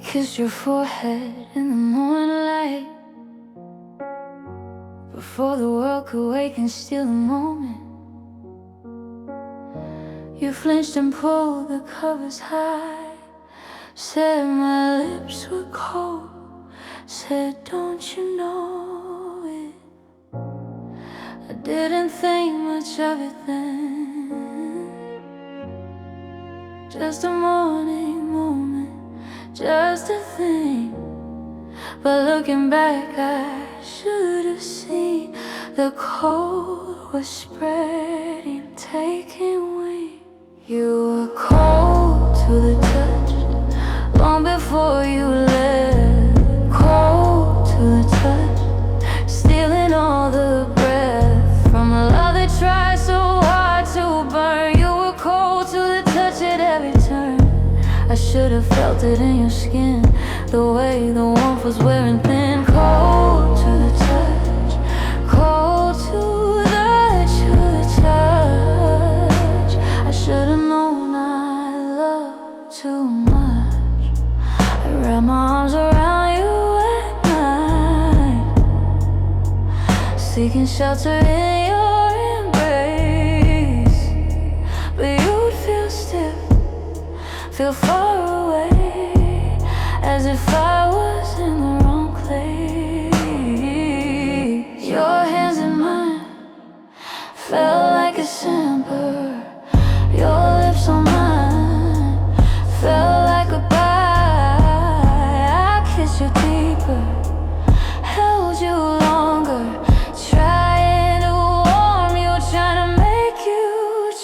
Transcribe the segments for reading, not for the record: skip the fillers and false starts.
Kiss your forehead in the moonlight before the world could wake and steal the moment. You flinched and pulled the covers high. Said my lips were cold. Said, don't you know it? I didn't think much of it then. Just a morning moment, just a thing. But looking back, I should have seen the cold was spreading, taking wing. You were cold to the touch long before you left. Cold to the touch, stealing all the breath from a love that tried so hard to burn. You were cold to the touch at every turn. I should have felt it in your skin, the way the warmth was wearing thin. Cold to the touch, cold to the touch. I should have known I loved too much. I wrapped my arms around you at night, seeking shelter in your embrace. But you'd feel stiff, feel far away, as if I was in the wrong place. Your hands in mine felt like a simper. Your lips on mine felt like a bite. I kissed you deeper, held you longer, trying to warm you, trying to make you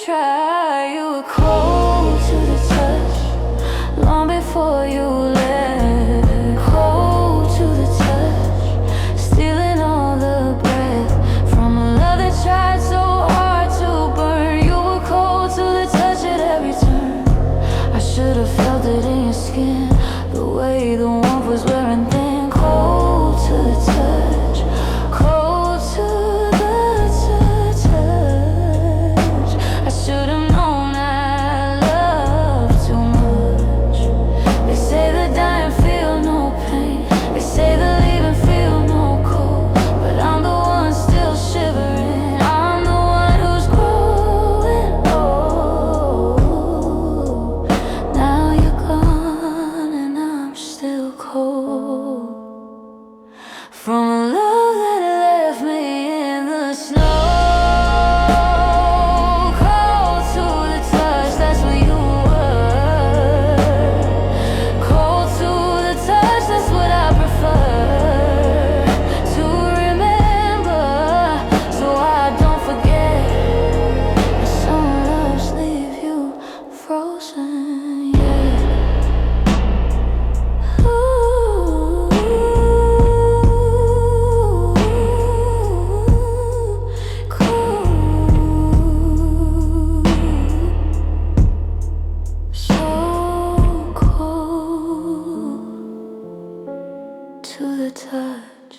try. You were cold to the touch long before you left. Cold to the touch, stealing all the breath from a love that tried so hard to burn. You were cold to the touch at every turn. I should have felt it in your skin, the way the warmth was wearing thin. Cold to the touch, cold to the touch. I should have known I loved too much. They say the dying feel no pain, they say the leaving feel no cold, but I'm the one still shivering. I'm the one who's growing old. Now you're gone and I'm still cold from a love that left me in the snow. Cold to the touch, that's what you were. Cold to the touch, that's what I prefer to remember, so I don't forget. And some loves leave you frozen, yeah. Ooh, cold, so cold to the touch.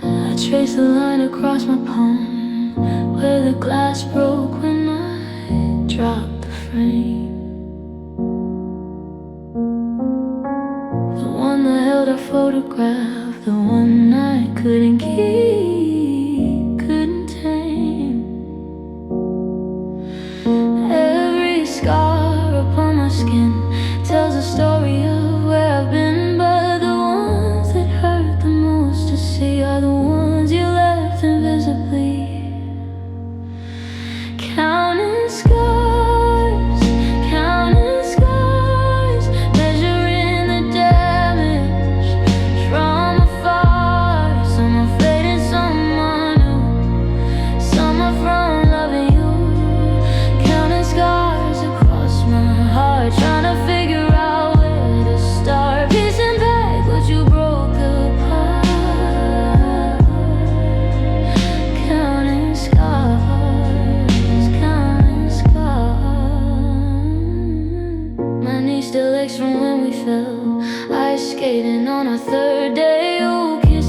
I traced the line across my palm where the glass broke when I dropped the frame. The one that held our photograph, the one I couldn't keep, couldn't tame. Every scar upon my skin tells a story of where I've been, but the ones that hurt the most to see are the ones you left invisibly. Counting scars, measuring the damage from afar. Some are fading, some are new, some are from loving you. Counting scars across my heart, trying to figure out where to start. Piecing back what you broke apart. Counting scars, counting scars. My knees still aches from when we fell, ice skating on our third day. Oh, kiss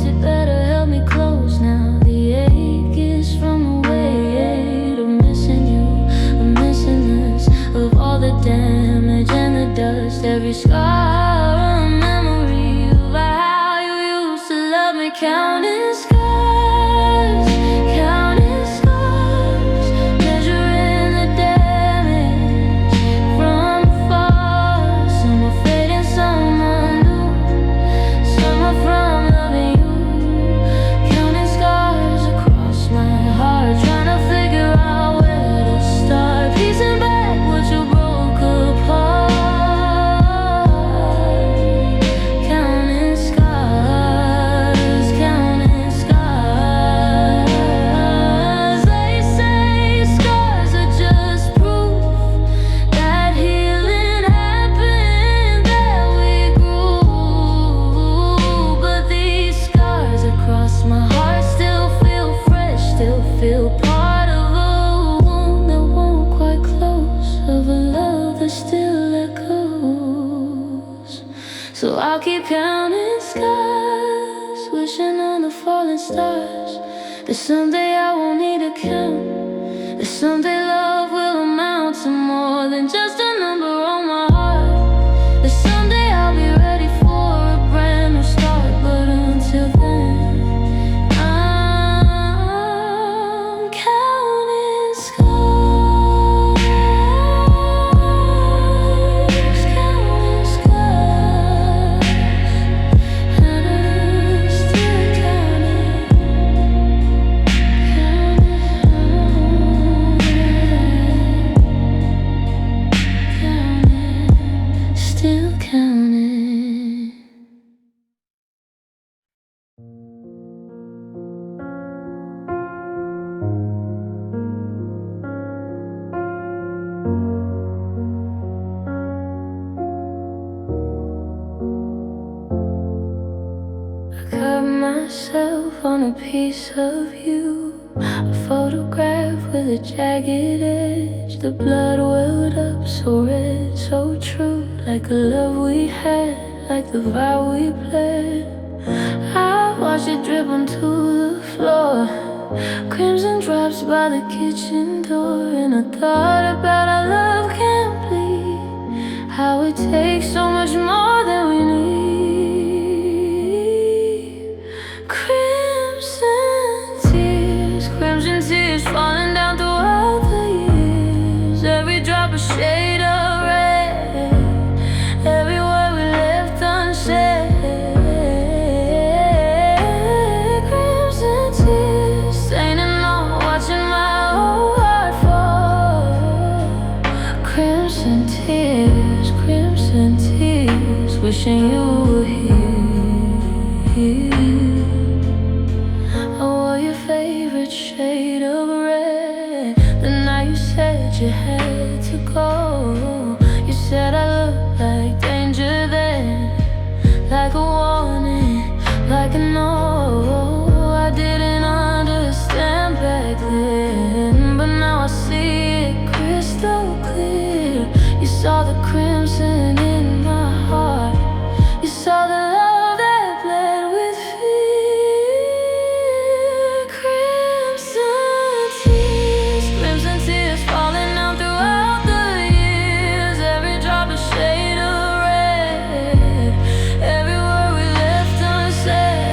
keep counting skies, wishing on the falling stars, that someday I won't need to count, that someday love will amount to more than just a number on my heart, that someday I'll be ready for a brand new start. But until then, I'm counting skies, counting skies, and I'm still counting, still counting. I cut myself on a piece of you, a photograph with a jagged edge. The blood welled up so red, so true, like a love we had, like the vow we pledged. I watched it drip onto the floor, crimson drops by the kitchen door, and I thought about how love can bleed, how it takes so much more than we need. Crimson tears falling down throughout the years, every drop a shade of red, every word we left unsaid. Crimson tears staining on, watching my whole heart fall. Crimson tears, wishing you were here. I wore your favorite shade of red the night you said you had to go. You said I looked like danger then, like a warning, like a no. I didn't understand back then, but now I see it crystal clear. You saw the crimson in my heart, you saw the love that bled with fear. Crimson tears falling down throughout the years, every drop a shade of red, every word we left unsaid.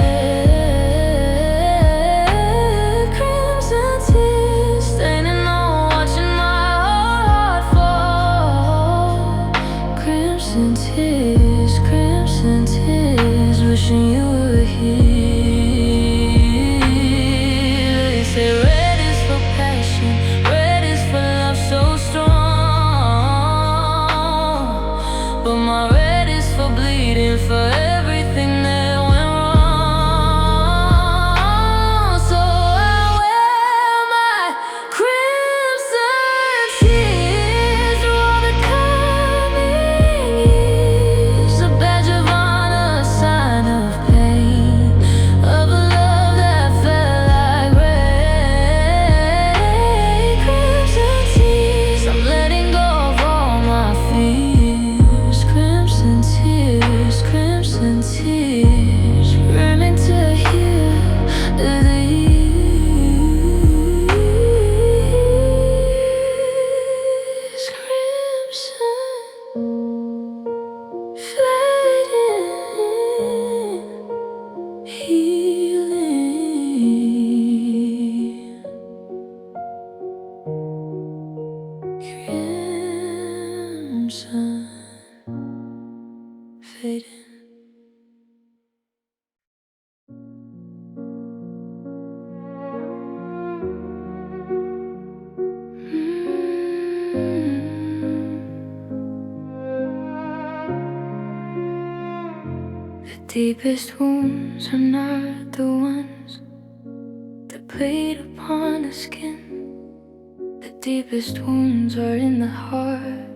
Crimson tears staining on, watching my whole heart fall. Crimson tears, wishing you were here. They say red is for passion, red is for love so strong, but my red is for bleeding, for everything that went wrong. So I wear my crimson tears through all the coming years, a badge of honor, a sign of pain, of a love that felt like rain. Crimson tears, I'm letting go of all my fears. Crimson tears, yearning to hear these. Crimson fading, healing. Crimson fading. The deepest wounds are not the ones that bleed upon the skin. The deepest wounds are in the heart,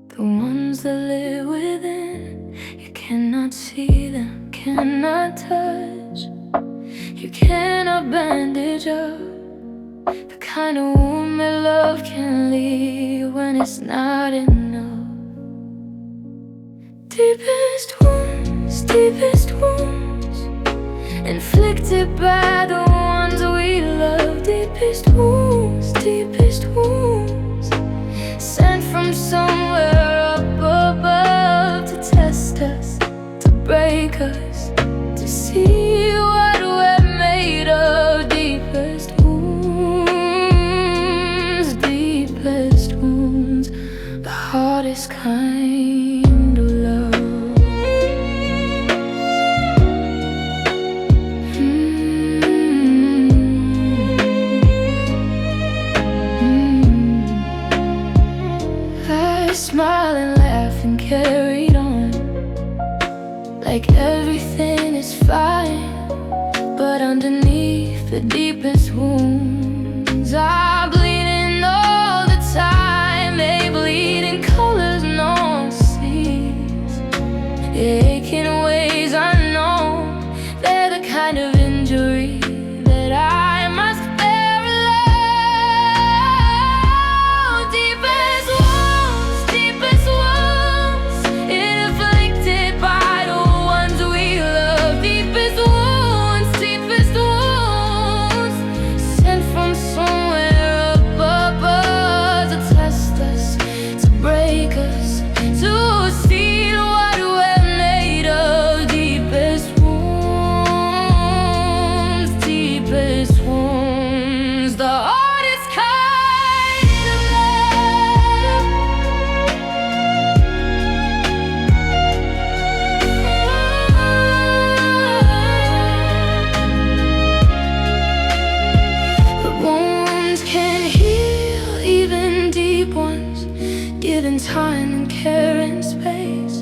the ones that live within. You cannot see them, cannot touch, you cannot bandage up. The kind of wound that love can leave when it's not enough. Deepest wound deepest wounds, inflicted by the ones we love. Deepest wounds, deepest wounds, sent from somewhere up above to test us, to break us, to see what we're made of. Deepest wounds, deepest wounds, the hardest kind of love. I smile and laugh and carried on, like everything is fine. But underneath the deepest wounds are bleeding all the time. They bleed in colors no one sees, aching in ways unknown. They're the kind of injury that I must bear alone. Deepest wounds, inflicted by the ones we love. Deepest wounds, deepest wounds, sent from somewhere up above to test us, to break us, to see what we're made of. Deepest wounds, deepest wounds, the hardest kind of love. The wounds can heal, even deep ones, given time and care and space.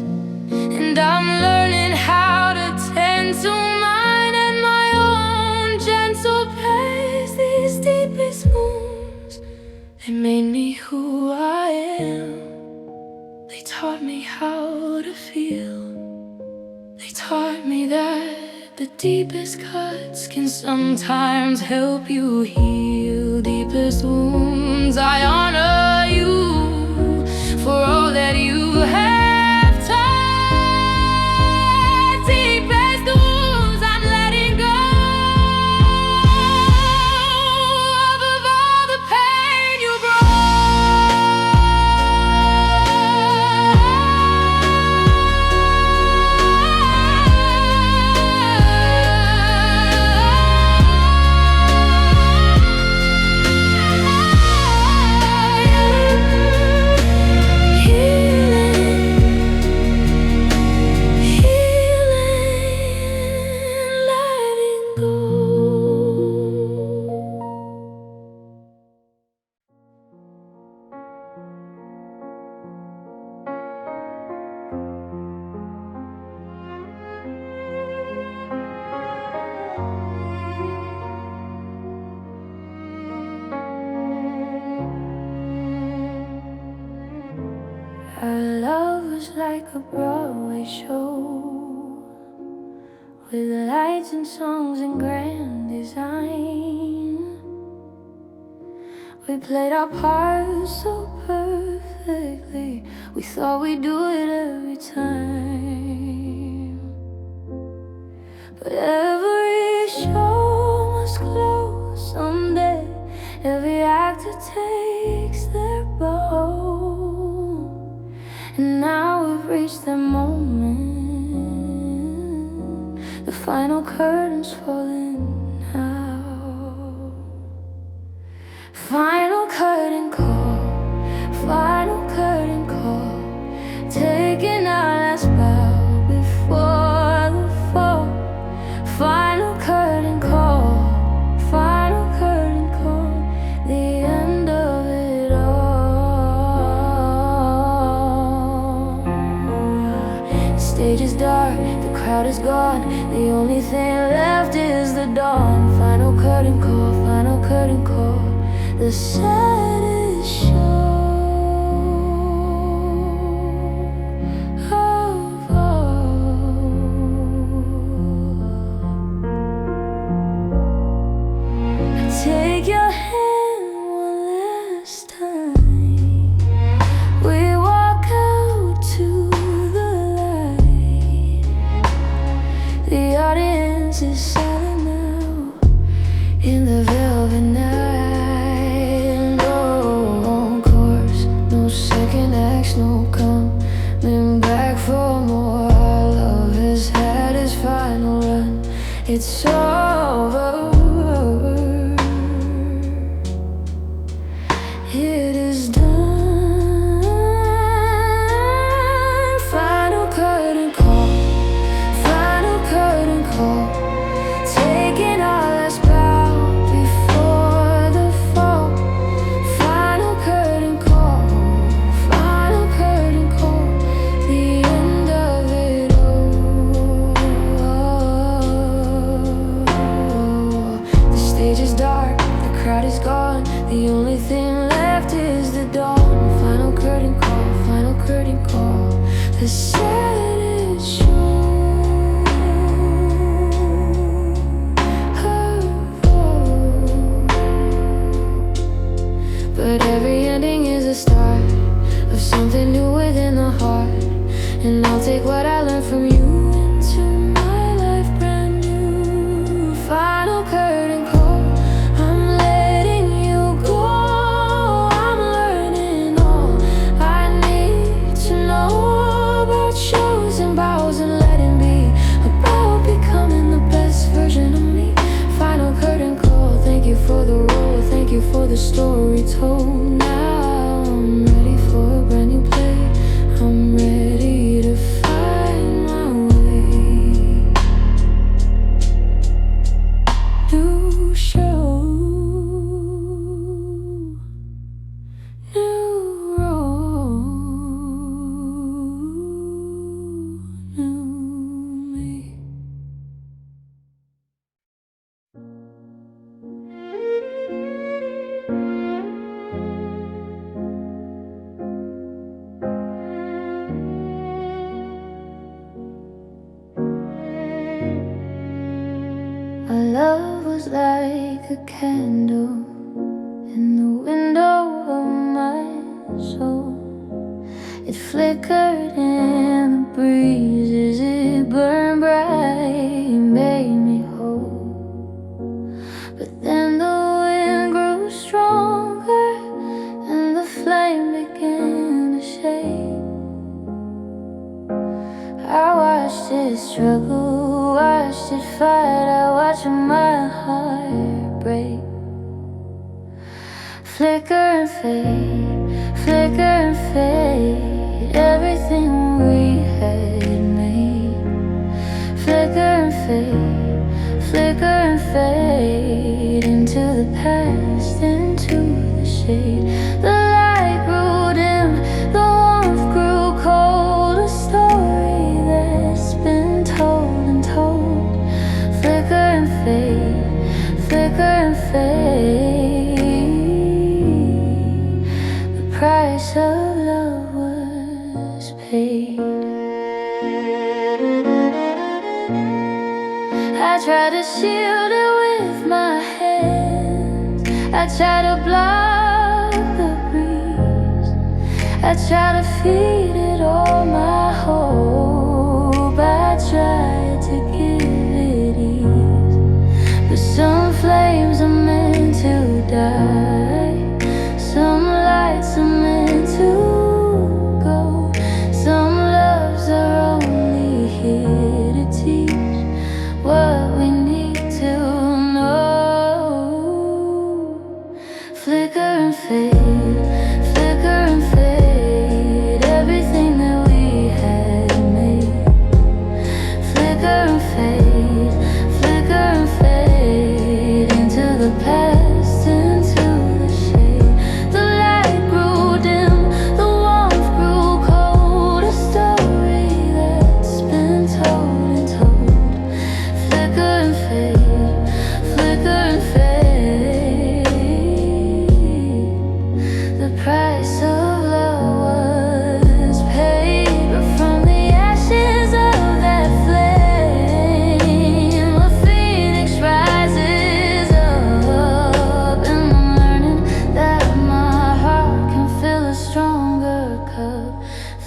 And I'm learning how to tend to mine at my own gentle pace. These deepest wounds, they made me who I am. They taught me how to feel. They taught me that the deepest cuts can sometimes help you heal. Deepest wounds, I honor you for all that you have taught. Deepest wounds, I'm letting go of all the pain you Our love was like a Broadway show, with lights and songs and grand design. We played our parts so perfectly, we thought we'd do it every time. But every show must close someday. Every actor takes their bow, and now we've reached the moment. The final curtain's falling now. Final curtain call, final curtain call, taking our last bow before the fall. Final curtain call, final curtain call, the end of it all. The stage is dark, the crowd is gone, the only thing left is the dawn. Final curtain call, final curtain call, the saddest show of all. Take your hand one last time. We walk out to the light. no coming back for more. Our love has had its final run. It's over. It is done. Final curtain call. Final curtain call. Taking our last bow before the fall. Final curtain call. Final curtain call. The end of it all. The stage is dark. The crowd is gone. The only thing left is the dawn. Final curtain call. Final curtain call. The set is shown. But every ending is a start of something new within the heart. And I'll take what I learned from you into my life brand new. Final curtain call. I'm letting you go. I'm learning all I need to know about shows and bows and letting be, about becoming the best version of me. Final curtain call. Thank you for the role. Thank you for the story told. Now I'm ready for a brand new play. I'm ready to find my way. New show, new role, new me. Our love was like a candle in the window of my soul. It flickered in the breeze as it burned bright, made me whole. But then the wind grew stronger and the flame began to shade. I watched it struggle, watched it fight. I watched my heart break. Flicker and fade, flicker and fade. Everything we had made. Flicker and fade, flicker and fade. Into the past, into the shade. The light grew dim, the warmth grew cold. A story that's been told and told. Flicker and fade, flicker and fade. The price of love was paid. I tried to shield it with my hands. I tried to block the breeze. I tried to feed it all my hope. I tried to give it ease. But some flames are meant to die. Some lights are meant to go. Some loves are only here to teach what we need to know. Flicker and fade, flicker and fade. Everything that we had made. Flicker and fade, flicker and fade. Into the past, into the shade. The light grew dim, the warmth grew cold. A story that's been told and told. Flicker and fade, flicker and fade. The price of love was paid. But from the ashes of that flame, a phoenix rises up. And I'm learning that my heart can fill a stronger cup.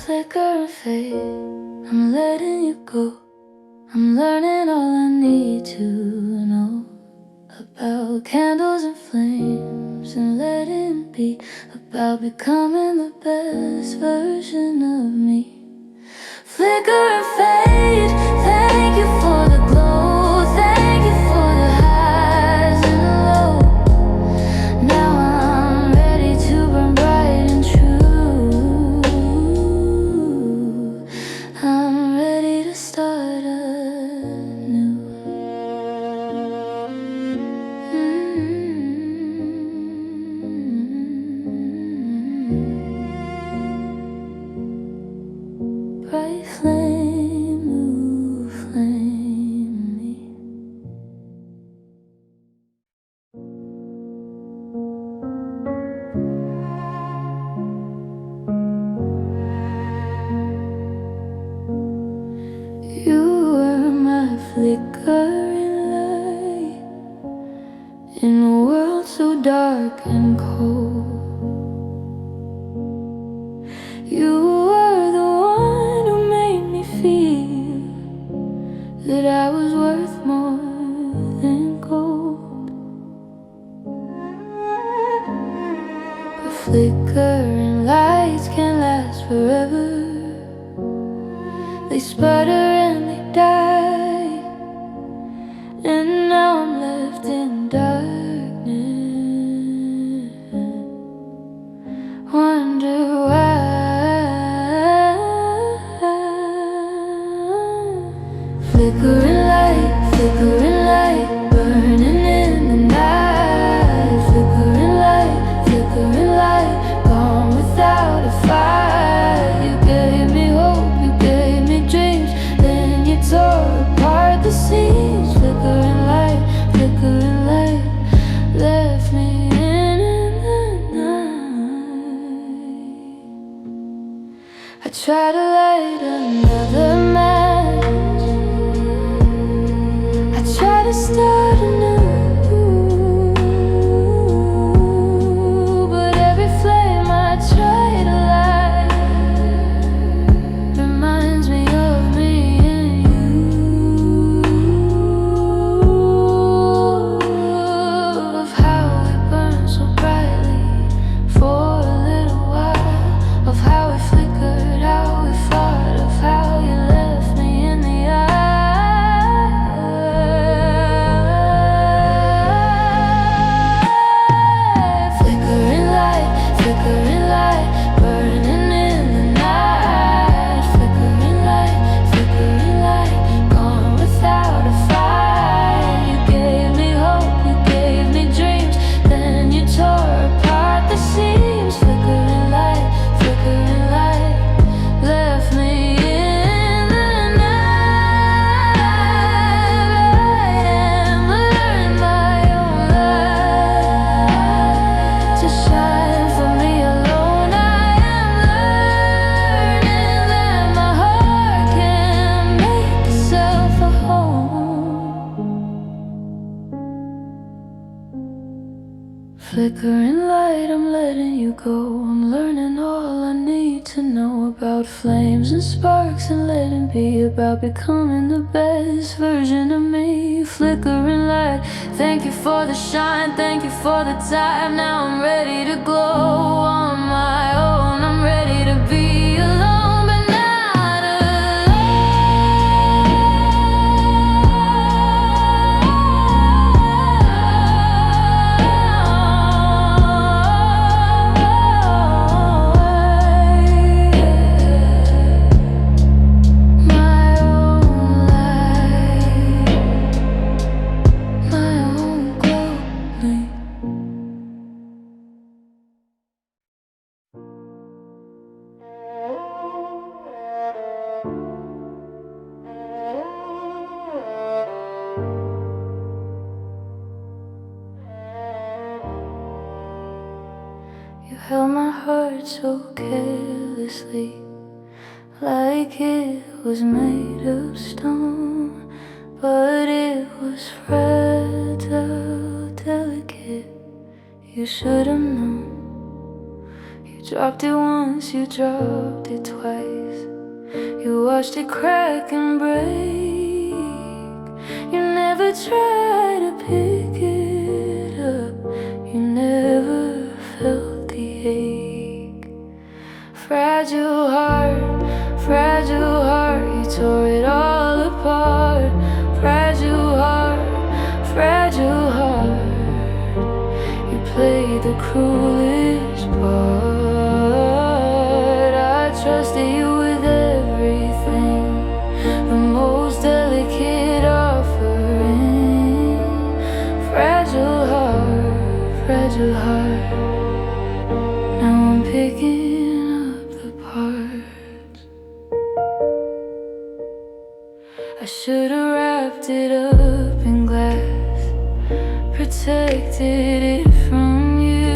Flicker and fade, I'm letting you go. I'm learning all I need to know about candles and flames and letting be, about becoming the best version flickering light in a world so dark and cold. You were the one who made me feel that I was worth more than gold. But flickering lights can't last forever. They sputter and they die, and now I'm left in darkness. Wonder why. Flickering light, burning in the night. Flickering light, gone without a fight. You gave me hope, you gave me dreams, then you tore apart the seams. Flickering light, left me in the night. I try to light another match, I try to start anew, but every flame I try to light reminds me of me and you, of how we burned so brightly for a little while, of how we flickered, how we fought, of how you left me in the eye. Flickering light, burning in the night. Flickering light, gone without a fight. You gave me hope, you gave me dreams, then you tore apart the seams. Flickering light, left me in the night. I am learning my own light to shine for me alone. I am learning that my heart can make itself a home. Flickering light, I'm letting you go. I'm learning all I need to know about flames and sparks, and letting be about becoming the best version of me. Flickering light, thank you for the shine, thank you for the time. Now I'm ready to glow on my own. I'm ready to be alone, but not my own light, my own glowing. You held my heart so carelessly, like it was made of stone, but it was fragile, delicate. You should have known. You dropped it once, you dropped it twice. You watched it crack and break. You never tried to pick it up. You never felt the ache. Fragile heart, you tore it all apart. Fragile heart, you played the cruelest part. I trusted you with everything, the most delicate offering. Fragile heart, now I'm picking up the parts. I should've wrapped it up in glass, protected it from you.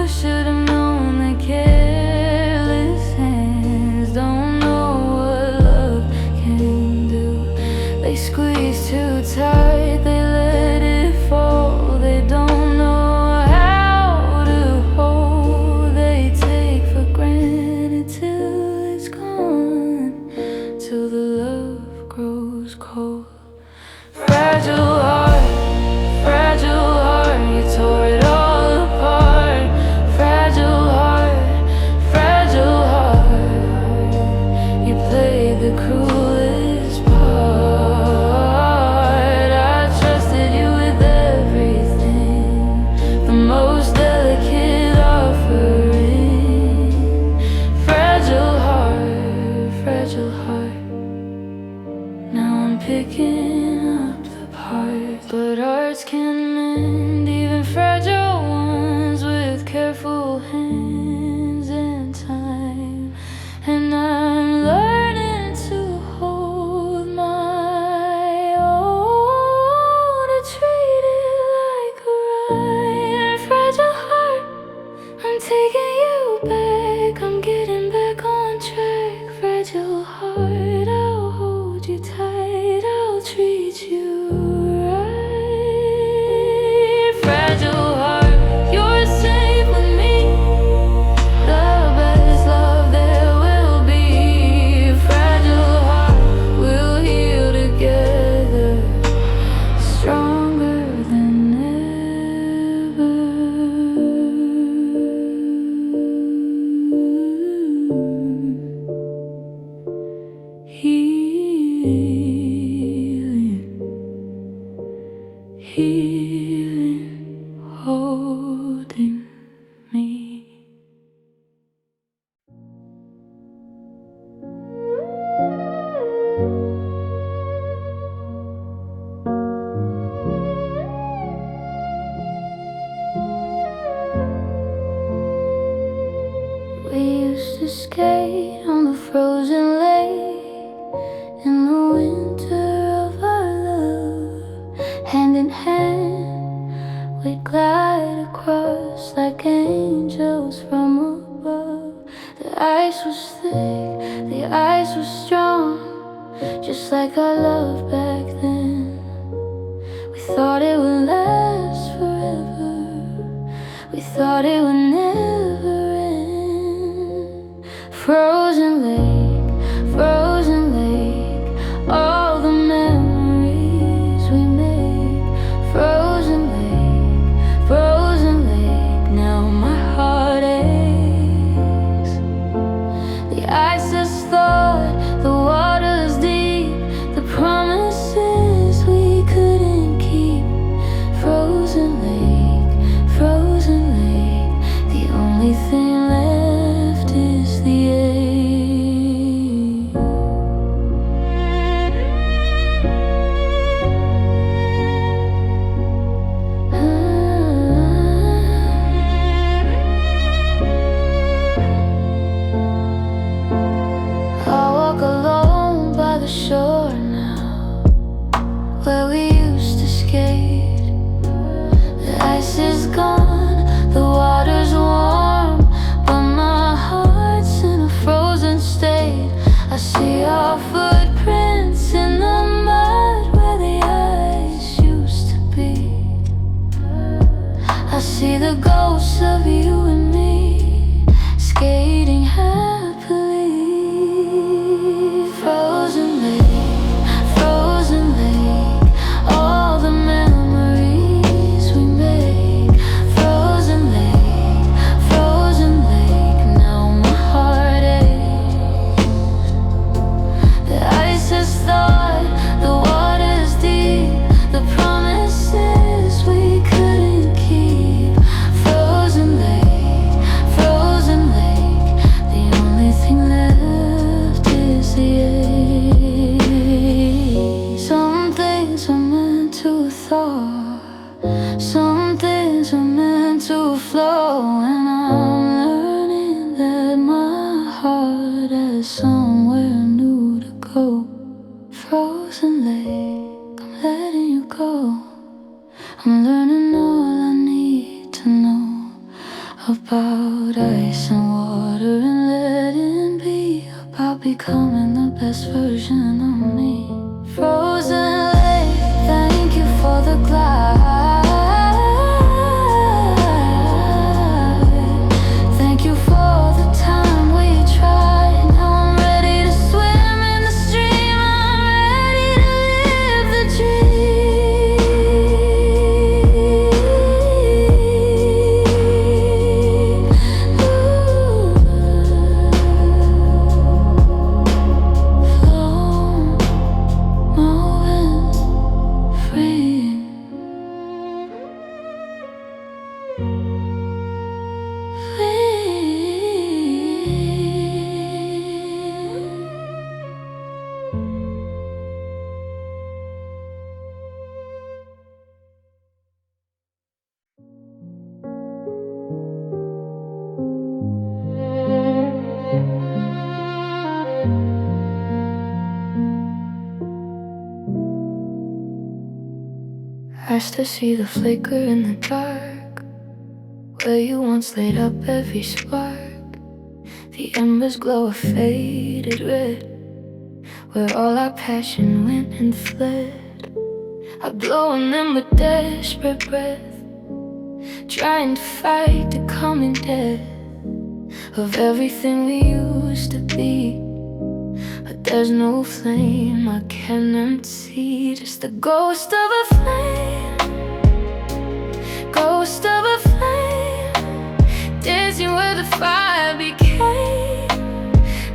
I should've known that careless hands don't know what love can tight, they let it fall. They don't know how to hold. They take for granted till it's gone, till the love grows cold. Fragile heart, you tore it all apart. Fragile heart, you played the cruelest part. I trusted you with everything, the most delicate offering. Fragile heart, now I'm picking up the parts. But hearts can mend, even fragile ones, with careful hands and time. And I'm learning to hold my own, to treat it like a right. Fragile heart, I'm taking you back, I'm getting back on track. Fragile heart, I'll hold you tight, I'll treat you right. Fragile heart, you're safe with me, the best love there will be. Fragile heart, we'll heal together, stronger than ever. Healing, holding me. We used to skate on the frozen lake in the winter of our love. Hand in hand, we'd glide across like angels from above. The ice was thick, the ice was strong, just like our love back then. We thought it would last forever, we thought it would never end. Frozen lake, all the memories we made. Frozen lake, now my heart aches. The ice is thawed, the water's deep, the promises we couldn't keep. Frozen lake, the only thing left is the ache. I walk alone by the shore now, where we used to skate. The ice is gone, the water's warm, but my heart's in a frozen state. I see our footprints in the mud where the ice used to be. I see the ghosts of you and me, skating happily. Frozen lake, all the memories we make. Frozen lake, now my heart aches. The ice is thawed, the water's deep, the promises we couldn't keep. Frozen lake, the only thing left is the ache. Some things are meant to thaw, some things are meant to flow, and I'm learning that my heart has somewhere new to go. Frozen lake, I'm letting you go. I'm learning all I need to know about ice and water and letting be, about becoming the best version of me. Frozen lake, eyes to see the flicker in the dark, where you once laid up every spark. The embers glow a faded red, where all our passion went and fled. I blow on them with desperate breath, trying to fight the coming death of everything we used to be. But there's no flame I cannot see, just the ghost of a flame, ghost of a flame, dancing where the fire became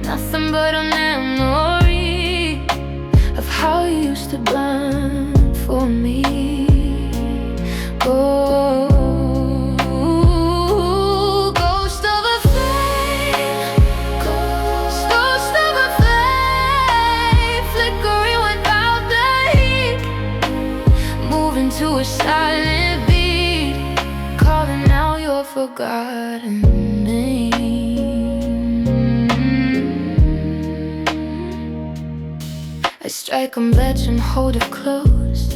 nothing but a memory of how you used to burn for me. Oh, ghost of a flame, ghost of a flame, flickering without the heat, moving to a silent beat, calling out your forgotten name. I strike a match and hold it close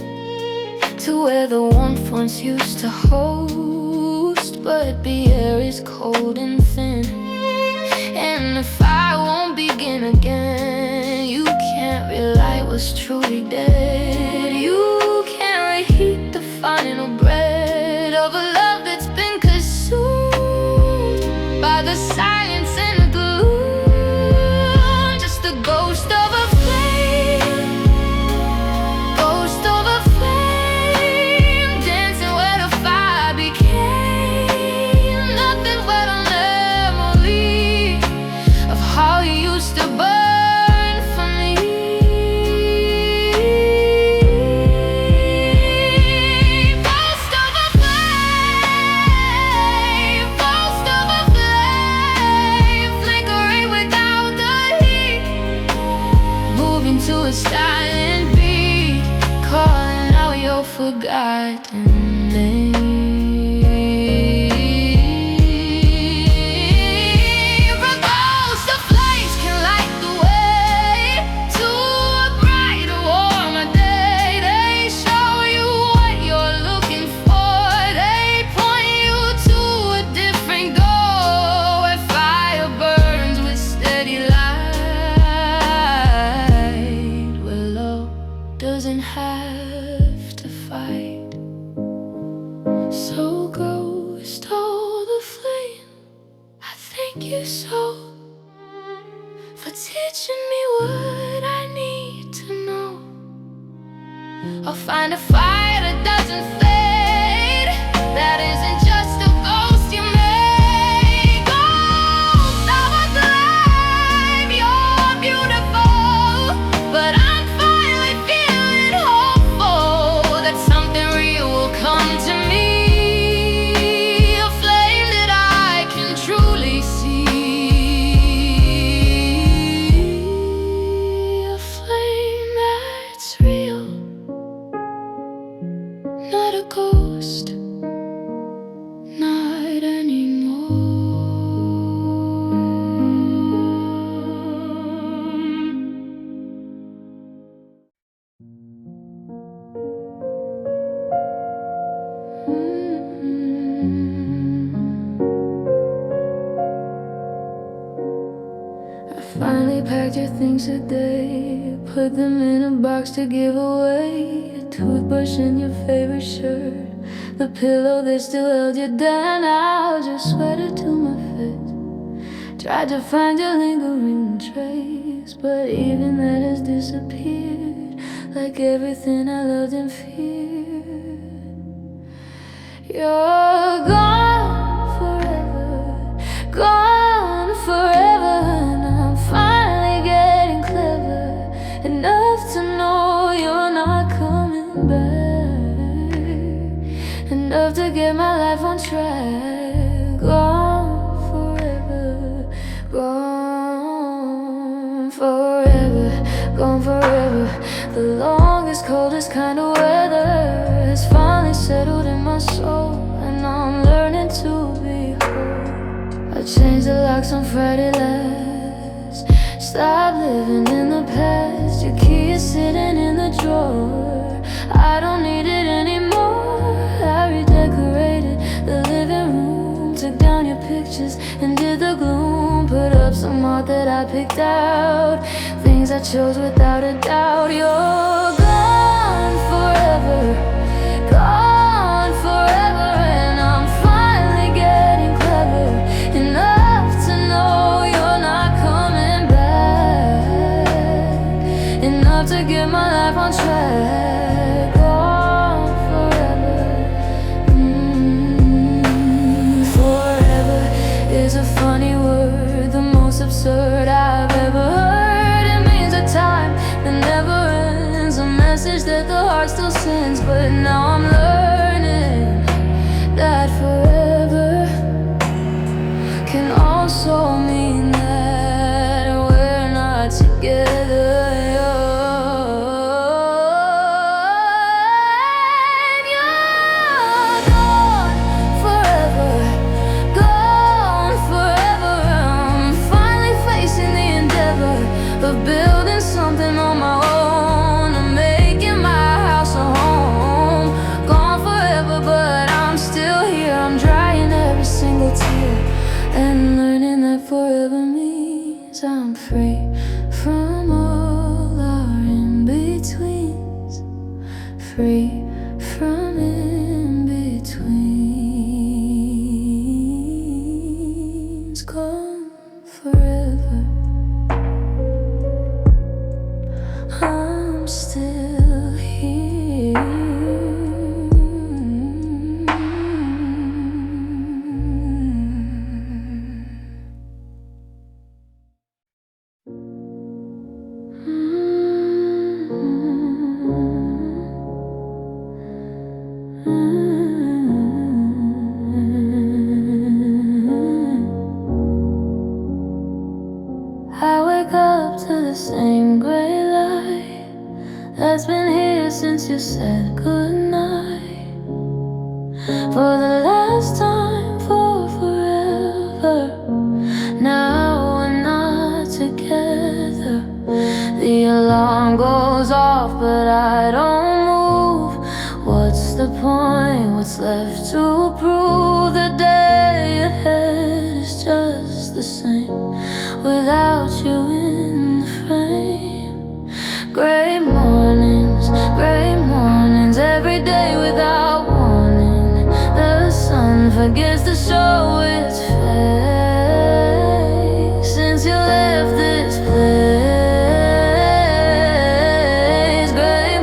to where the warmth once used to host. But the air is cold and thin, and the fire won't begin again. You can't relight what's truly dead. You can't reheat the final bread of a love that's been consumed by the silence and the gloom. Just a ghost of a flame, ghost of a flame, dancing where the fire became nothing but a memory of how you used to burn for me. Ghost of a flame, ghost of a flame, flickering without the heat, moving to a silent beat, calling out your forgotten name. A ghost of flames can light the way to a brighter, warmer day. They show you what you're looking for. They point you to a different goal, where fire burns with steady light, where love doesn't have to fight. So ghost of the flame, I thank you so for teaching me what I need to know. I'll find a fire that doesn't fade, that isn't just a ghost you made. Ghost of a flame, you're beautiful, but I'm finally feeling hopeful that something real will come to me. A flame that I can truly see, a flame that's real, not a ghost, not anymore. I finally packed your things today, put them in a box to give away. A toothbrush and your favorite shirt, the pillow that still held you down. I'll just sweat it to my face. Tried to find your lingering trace, but even that has disappeared, like everything I loved and feared. You're gone forever, and I'm finally getting clever enough to know you're not coming back, enough to get my life on track. Gone forever, gone forever, gone forever. The longest, coldest kind of weather has finally settled in my soul, and I'm learning to be whole. I changed the locks on Friday last, stop living in the past. Your key is sitting in the drawer, I don't need it anymore. thought that I picked out, things I chose without a doubt. You're gone forever, gone forever, and I'm finally getting clever enough to know you're not coming back, enough to get my life on track. Gone forever. Forever is a funny word, the most absurd I've ever heard. It means a time that never ends, a message that the heart still sends. But now I'm learning that forever can also mean that we're not together. And you're gone forever, gone forever. I'm finally facing the endeavor of building something on my own, of making my house a home. Gone forever, but I'm still here. I'm drying every single tear and learning that forever means I'm free from all our in-betweens, free from in-betweens. Gone forever, I'm still here. I wake up to the same gray light that's been here since you said goodnight. For the last time, for forever. Now we're not together. The alarm goes off, but I don't move. What's the point? What's left to prove? The day ahead is just the same without you in the frame. Gray mornings, every day without warning. The sun forgets to show its face since you left this place. Gray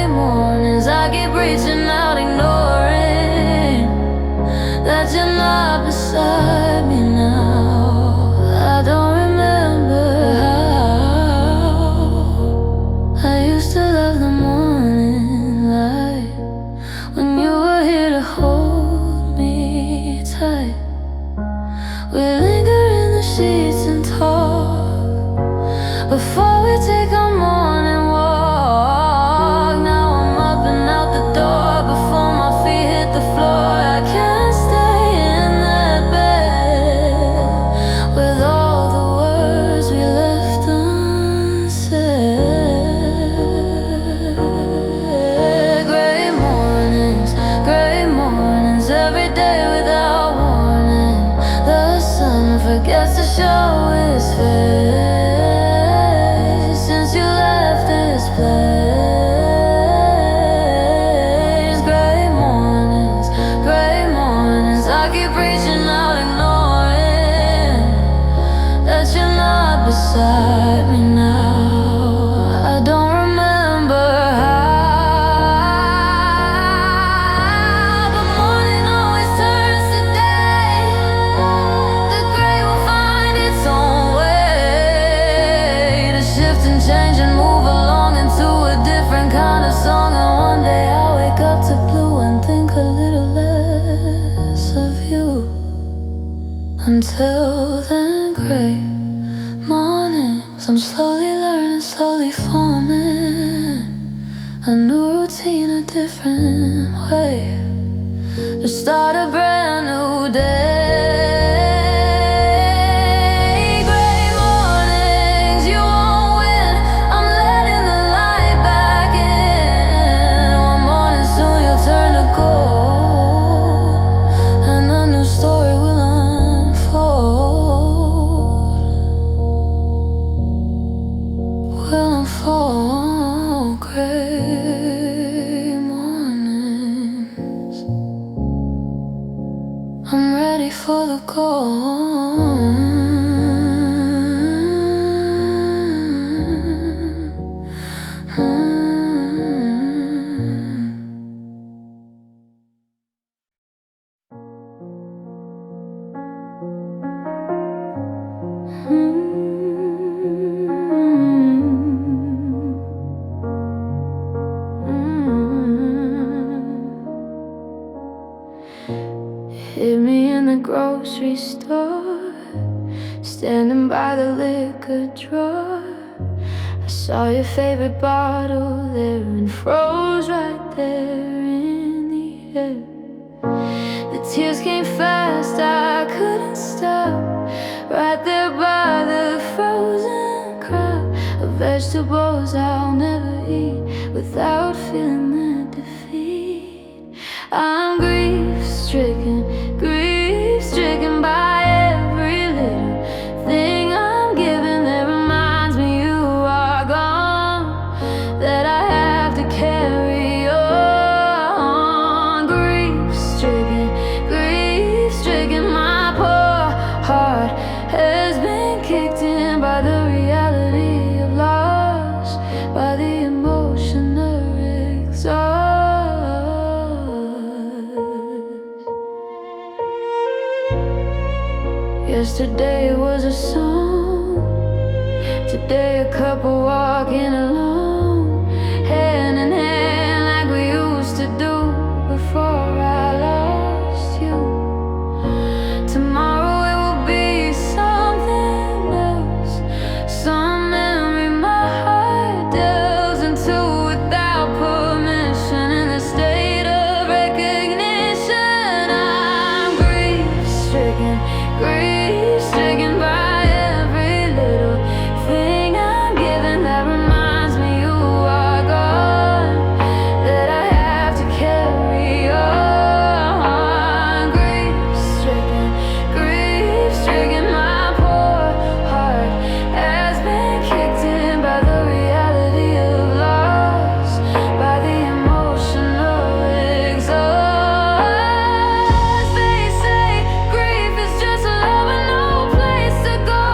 mornings, I keep reaching out, ignoring that you're not beside me now. I don't remember how I used to love the morning light, when you were here to hold me tight. We linger in the sheets and talk before we take our morning walk. Now I'm up and out the door before my feet hit the floor. I can't stay in that bed with all the words we left unsaid. Gray mornings, every day without warning. The sun forgets to show its face since you left this place. Gray mornings, I keep reaching out, ignoring that you're not beside me now. I don't remember how the morning always turns to day. The gray will find its own way to shift and change and move along into a different kind of song. And one day I'll wake up to blue and think a little less of you. Until then, gray mornings, I'm slowly learning, slowly forming a new routine, a different way to start a brand new day. Gray mornings, you won't win. I'm letting the light back in. One morning soon you'll turn to gold, and a new story will unfold. standing by the liquor drawer. I saw your favorite bottle there and froze right there in the air. The tears came fast, I couldn't stop. Right there by the frozen crowd of vegetables I'll never eat without feeling that defeat. I'm grief-stricken by every little thing I'm giving that reminds me you are gone, that I have to carry on. Grief-stricken, my poor heart has been kicked in by the reality of loss, by the emotional exhaust. Yesterday it was a song, today a couple walking alone, hand in hand like we used to do before I lost you. Tomorrow it will be something else, some memory my heart delves into without permission. In the state of recognition, I'm grief-stricken by every little thing I'm giving that reminds me you are gone, that I have to carry on. Grief-stricken, my poor heart has been kicked in by the reality of loss, by the emotional exhaust. They say grief is just love and no place to go,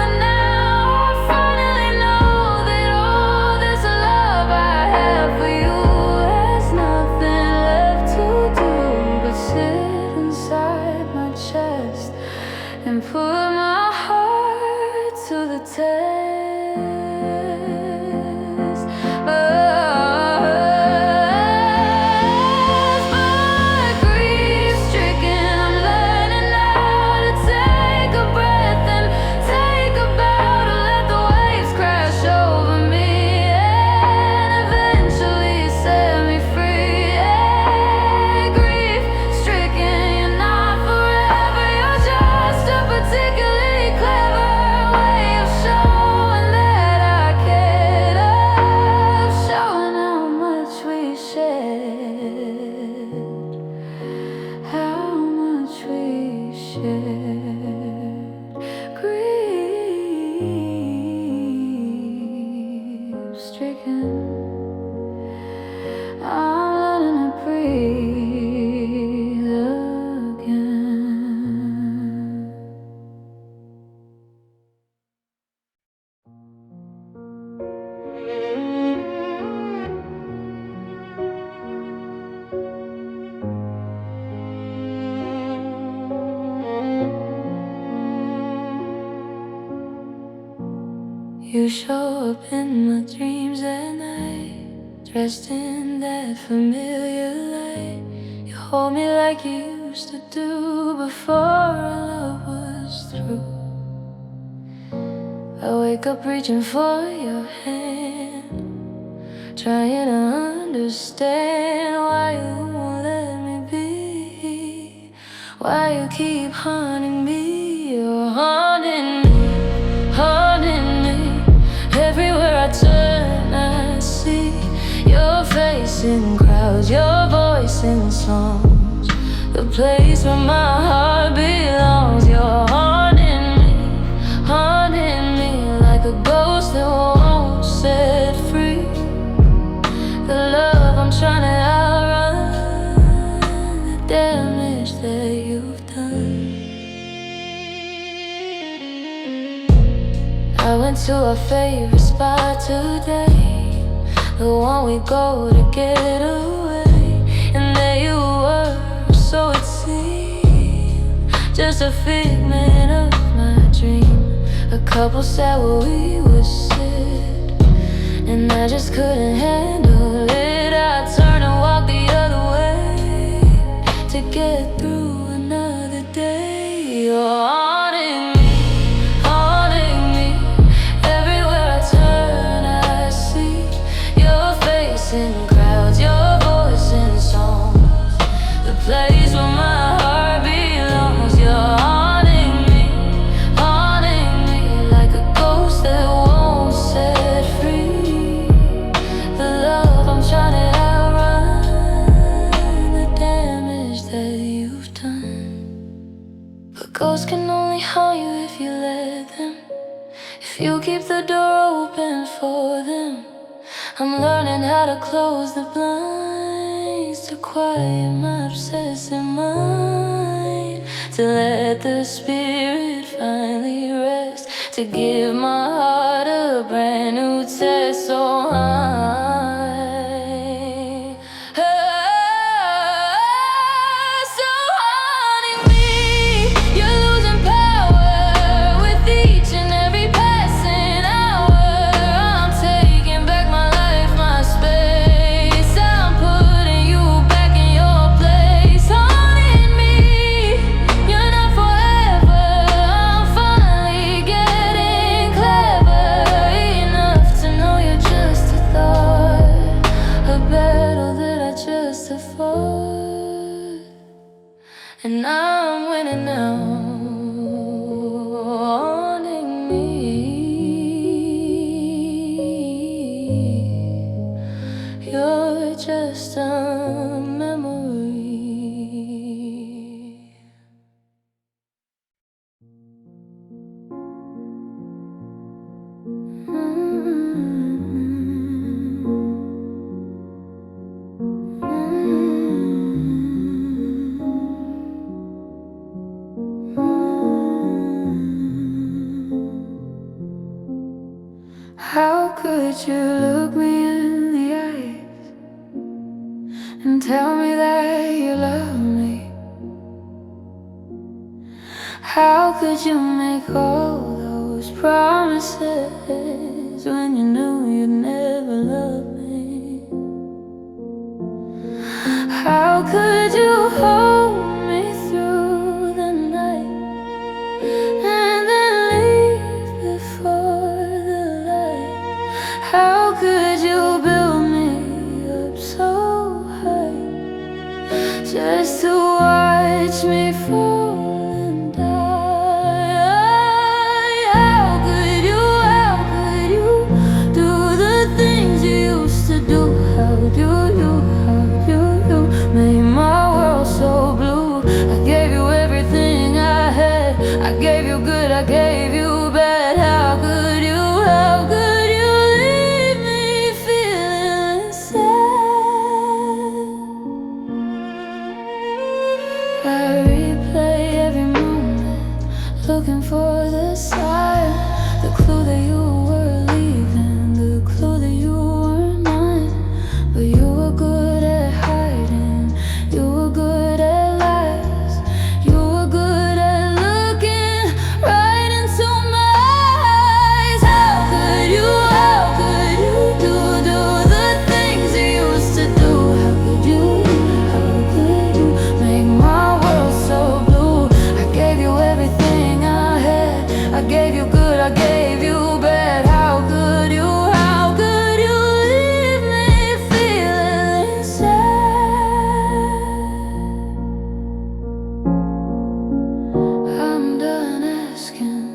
and now I finally know that all this love I have for you has nothing left to do but sit inside my chest and put my heart to the test. But grief-stricken, I'm learning how to take a breath and take a bow, to let the waves crash over me and eventually set me free. Grief-stricken, you're not forever, you're just a particularly clever way of showing that I cared, of showing how much we shared, how much we shared. Grief-stricken, I'm learning to breathe again. You show up in my dreams at night, dressed in that familiar light. You hold me like you used to do before our love was through. I wake up reaching for your hand, trying to understand why you won't let me be, why you keep haunting me. You're haunting me. Everywhere I turn, I see your face in crowds, your voice in songs, the place where my heart belongs. You're haunting me like a ghost that won't set free. The love I'm trying to outrun, the damage that you've done. I went to our favorite spot today, the one we go to get away, and there you were, so it seemed, just a figment of my dream. A couple said where we would sit, and I just couldn't handle it. I turned and walked the other way to get through another day. You're haunting me. If you keep the door open for them, I'm learning how to close the blinds, to quiet my obsessive mind, to let the spirit finally rest, to give my heart a brand new test. So and I'm winning now, haunting me. You're just a memory. How could you look me in the eyes and tell me that you love me? How could you make all those promises when you knew you'd never love me? How could you hold me through the night and then leave before the light? How could you build me up so high just to watch me fall and die? How could you do the things you used to do? How do you made my world so blue? I gave you everything I had, I gave you good, I gave you bad. How could you leave me feeling sad? I replay every moment, looking for the sign, the clue that you were leaving, the clue that you were mine. But you were good at hiding, you were good at lies, you were good at looking right into my eyes. How could you do the things you used to do? How could you make my world so blue? I gave you everything I had, I gave you good, I gave you bad. How could you leave me feeling sad? I'm done asking,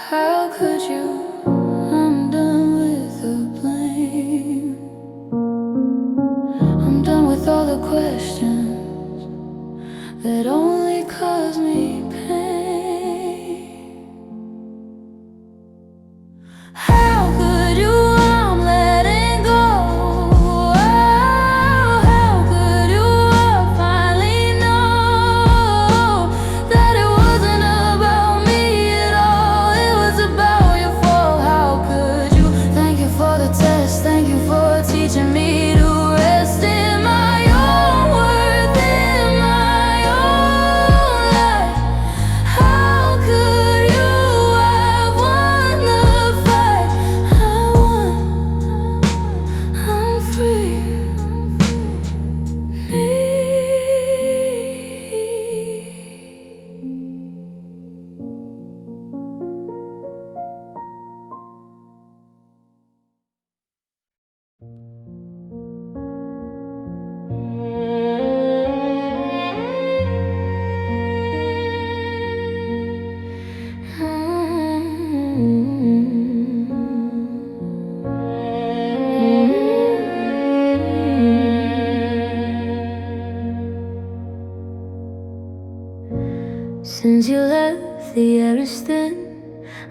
how could you? I'm done with the blame, I'm done with all the questions that only cause me pain. How could you? I'm letting go. How could you? I finally know that it wasn't about me at all. It was about your fault.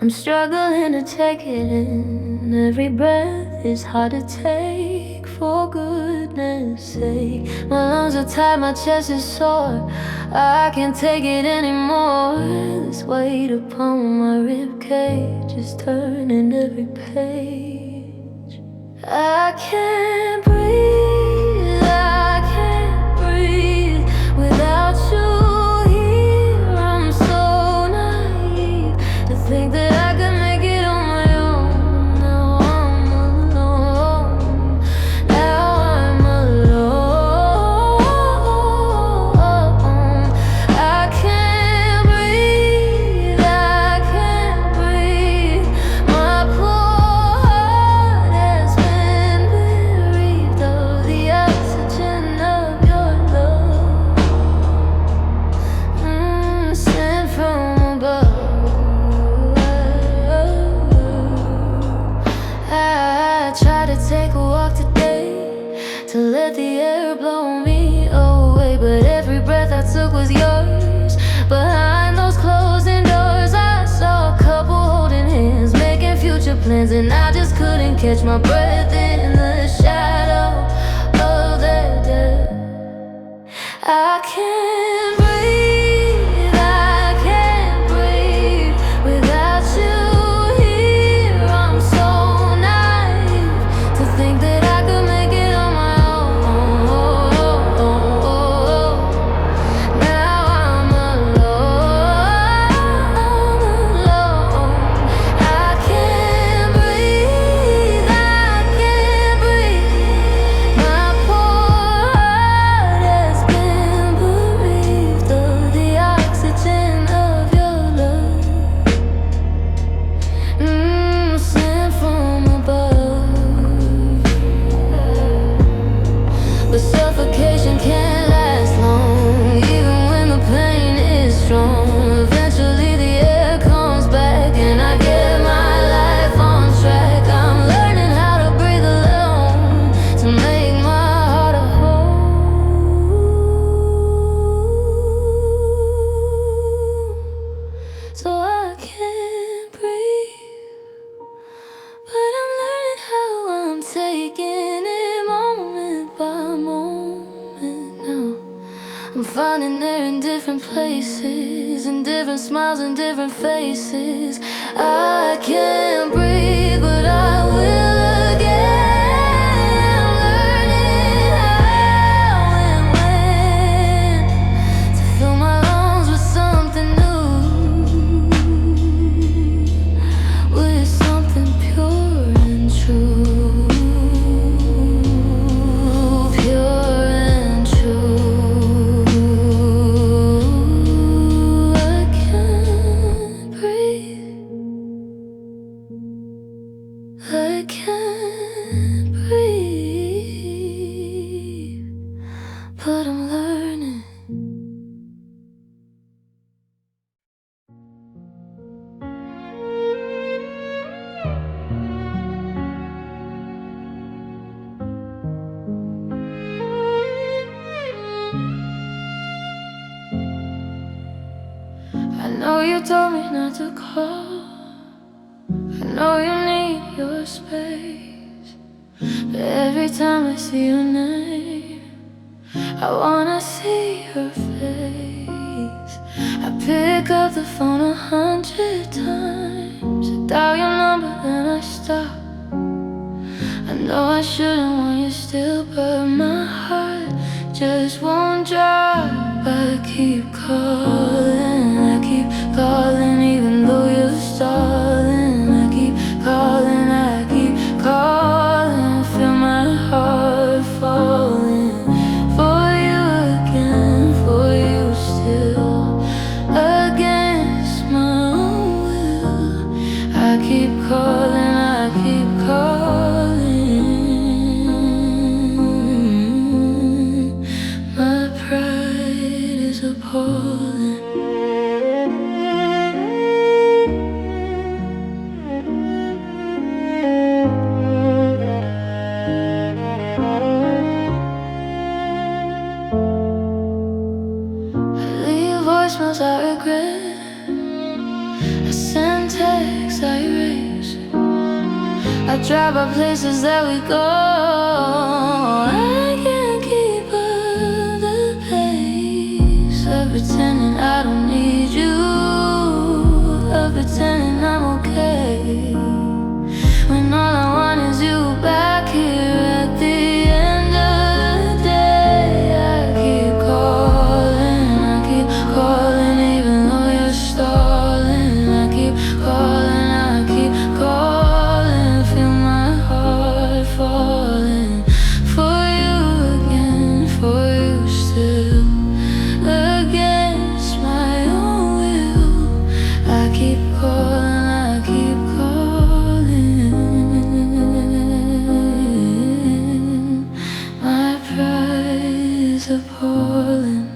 I'm struggling to take it in. Every breath is hard to take. For goodness sake, my lungs are tight, my chest is sore. I can't take it anymore. This weight upon my ribcage is turning every page. I can't breathe, I can't breathe without you here. I'm so naive to think that I could make it on my own. Now I'm alone. Now I'm alone. I can't breathe, I can't breathe. My poor heart has been bereaved of the oxygen of your love, sent from above. I tried to take a walk today to let the air blow me away, but every breath I took was yours. Behind those closing doors, I saw a couple holding hands, making future plans, and I just couldn't catch my breath in the shadow of their death. I can't breathe, I can't breathe without you here. I'm so naive to think that I could make it on my own. Now I'm alone. I can't breathe, I can't breathe. My poor heart has been bereaved of the oxygen of your love, sent from above. But suffocation can't last long, even when the pain is strong. Eventually the air comes back and I get my life on track. I'm learning how to breathe alone, to make my heart a home. So I can't breathe, but I'm learning how I'm taking it moment by moment now. I'm finding there in different places, in different smiles and different faces. I can't breathe, but I will again. Learning how and when to fill my lungs with something new, with something pure and true, pure and true. I can't breathe, I can't breathe, but I'm learning. I know you told me not to call, I know you need your space, but every time I see your name, I wanna see your face. I pick up the phone 100 times, I dial your number then I stop. I know I shouldn't want you still, but my heart just won't drop. I keep calling even though you're stalling. I keep calling, I feel my heart falling. For you again, for you still, against my will. I keep calling, my pride is appalling. I leave voicemails I regret, I send texts I drive by places that we go. I can't keep up the pace of pretending I don't need you, of pretending I'm okay, when all I want is you back here at the end of the day. I keep calling, even though you're stalling. I keep calling, feel my heart falling for you again, for you still, against my own will. I keep calling, my pride is appalling.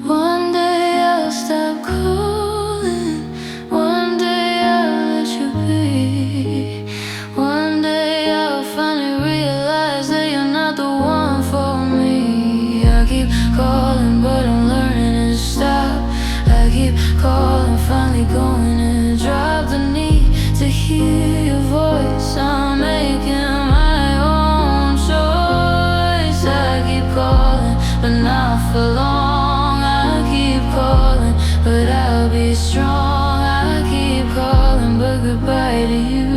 One day I'll stop calling, one day I'll let you be, one day I'll finally realize that you're not the one for me. I keep calling, but I'm learning to stop. I keep calling, finally going to drop the need to hear your voice. I'm making my own choice. I keep calling, but not for long. I keep calling, but I'll be strong. I keep calling, but goodbye to you.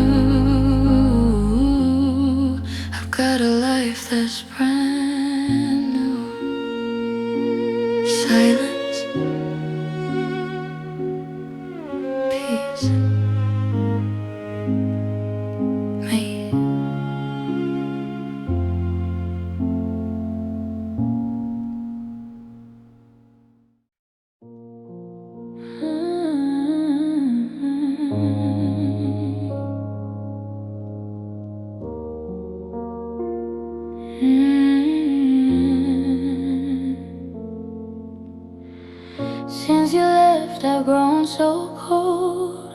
I've got a life that's brand new. Silence, peace, me. Since you left, I've grown so cold.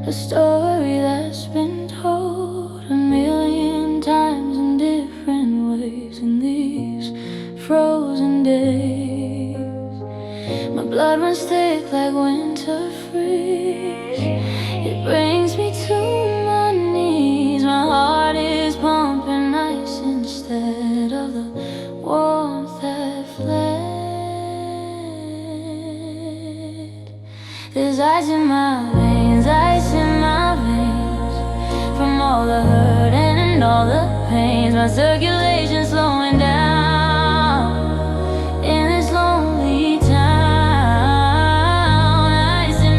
A story that's been told a million times in different ways in these frozen days. My blood runs thick like winter freeze. It brings me to my knees. My heart is pumping ice instead of the warmth that fled. There's ice in my veins, from all the hurt and all the pains. My circulation slowing down in this lonely town. Ice in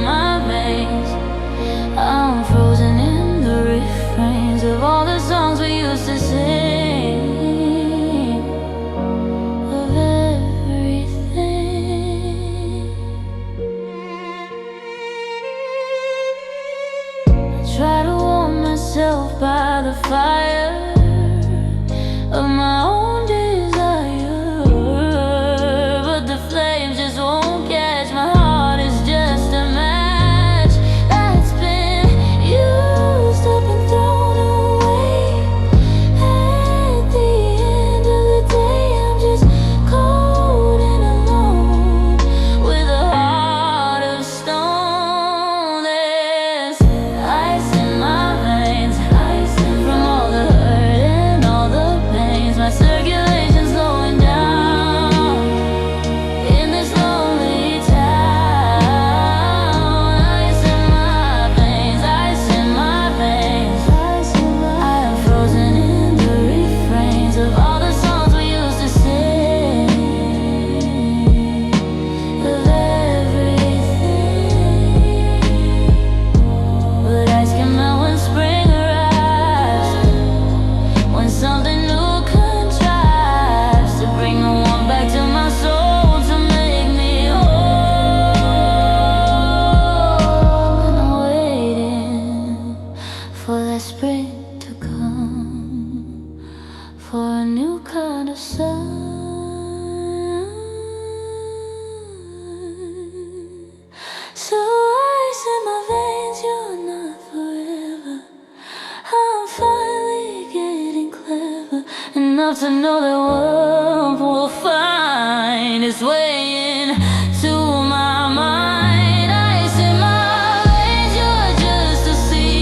my veins, I'm frozen in the refrains of all the songs we used to sing, of everything. Try to warm myself by the fire of my own desire, but the flames just won't catch. My heart is just a match that's been used up and thrown away. At the end of the day, I'm just cold and alone with a heart of stone. There's ice in my veins, from all the hurt and all the pains. My circulation's slowing down in this lonely town. Ice in my veins, I am frozen in the refrains of all the songs we used to sing, of everything. But ice can melt when spring arrives, when something new contrives to bring the warmth back to my soul, to make me whole. And I'm waiting for that spring to come, for a new kind of sun. So ice in my veins, you're not forever. I'm finally getting clever enough to know that warmth will find its way into my mind. Ice in my veins, you're just a seed.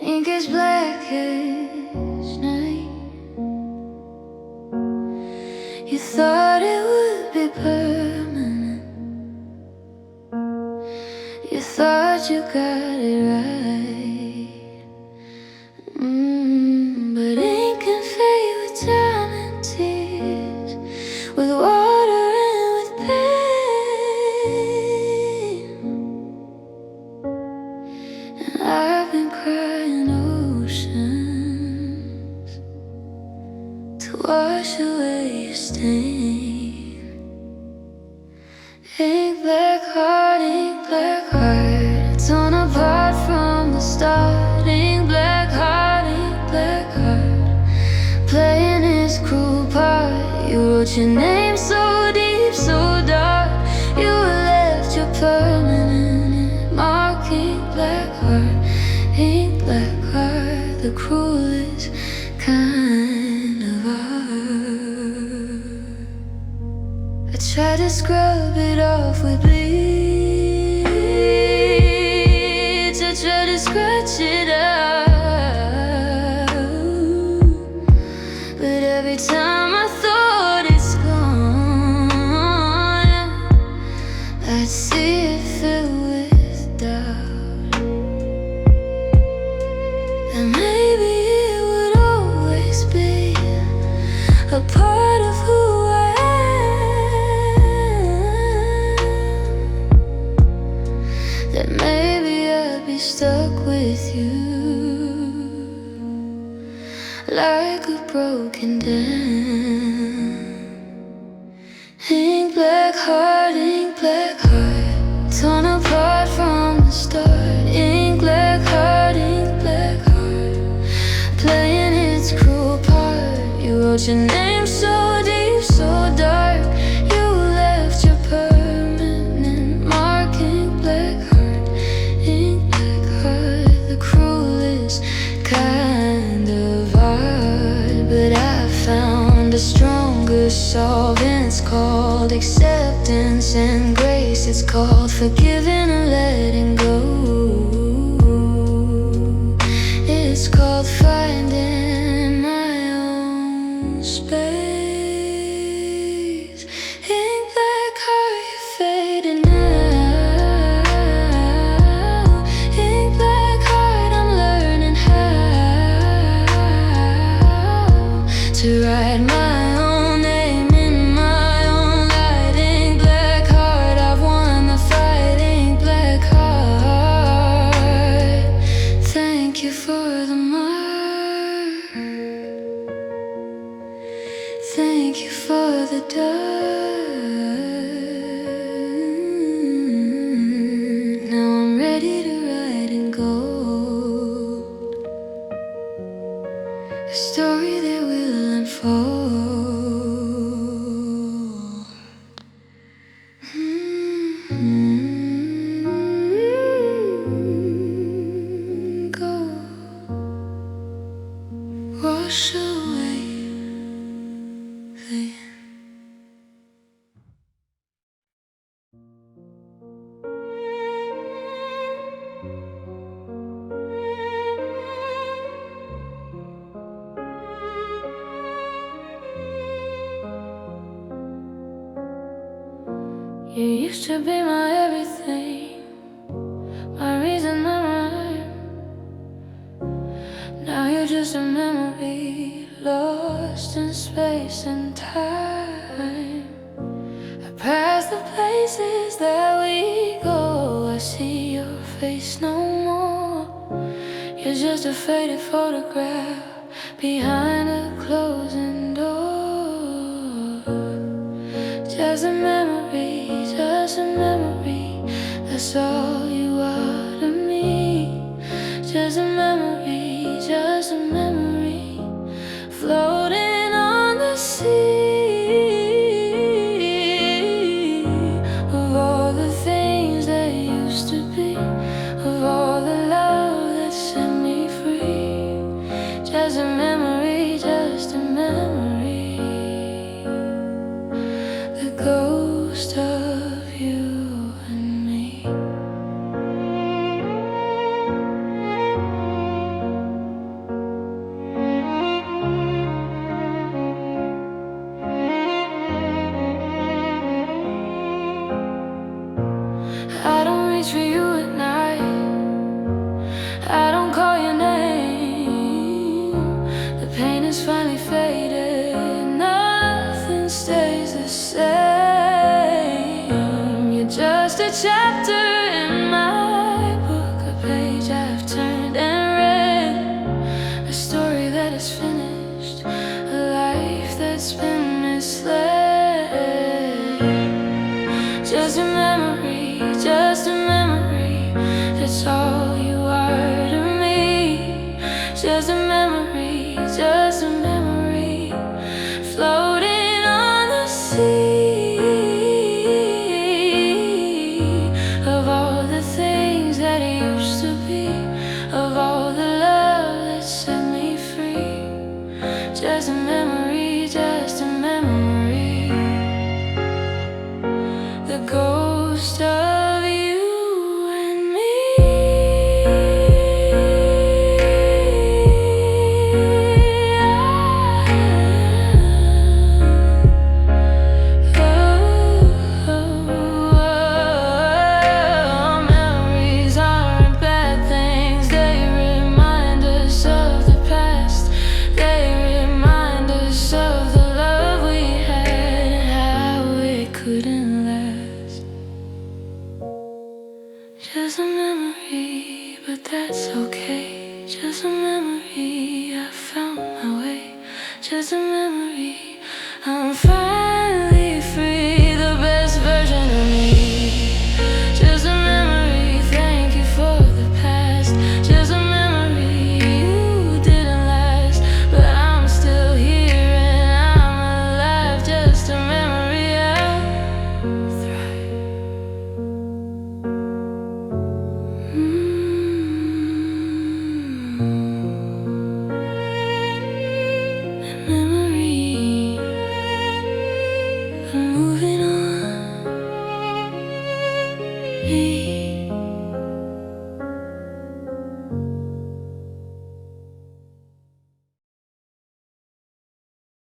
ink is black as night. You thought it would be permanent. You thought you got it right. But ink can fade with time and tears, with water and with pain. And I've been crying oceans to wash away your stain. Ink black heart, torn apart from the start. Ink black heart, playing its cruel part. You wrote your name so deep, so dark. You left your permanent mark. Ink black heart, the cruelest kind of art. I tried to scrub it off with bleach. I tried to scratch it out, but every time I thought it's gone, I'd see it filled with doubt. And maybe it would always be a part of who I am, that maybe I'd be stuck with you like a broken dam. Ink black heart, torn apart from the start. Ink black heart, playing its cruel part. You wrote your name so deep, so dark. You left your permanent mark. Ink black heart, the cruelest kind of art. But I found a stronger solvent. It's called acceptance and grace. It's called forgiving and letting go. It's called finding my own space. Ink black heart, you're fading now. Ink black heart, I'm learning how to write my own name in my own light. Ink black heart, I've won the fight. Ink black heart, thank you for the mark. Thank you for the dark. Now I'm ready to write in gold a story that will unfold. Go wash away pain. You used to be my everything, my reason, my rhyme. Now you're just a memory, lost in space and time. I pass the places that we go, I see your face no more. You're just a faded photograph behind a closing door. Just a memory, that's all you are to me. Just a memory, floating on the sea, of all the things that used to be, of all the love that set me free. Just a memory, the ghost of you and me. just a memory, just a memory, floating on the sea of all the things that used to be, of all the love that set me free. Just a memory, just a memory, the ghost of you and me. Memories aren't bad things, they remind us of the past. They remind us of the love we had, how it couldn't last. Just a memory, but that's okay. Just a memory, I found my way. Just a memory, I'm finally free, the best version of me. Just a memory, thank you for the past. Just a memory, you didn't last, but I'm still here and I'm alive. Just a memory, I'll thrive. Memory, I'm moving on.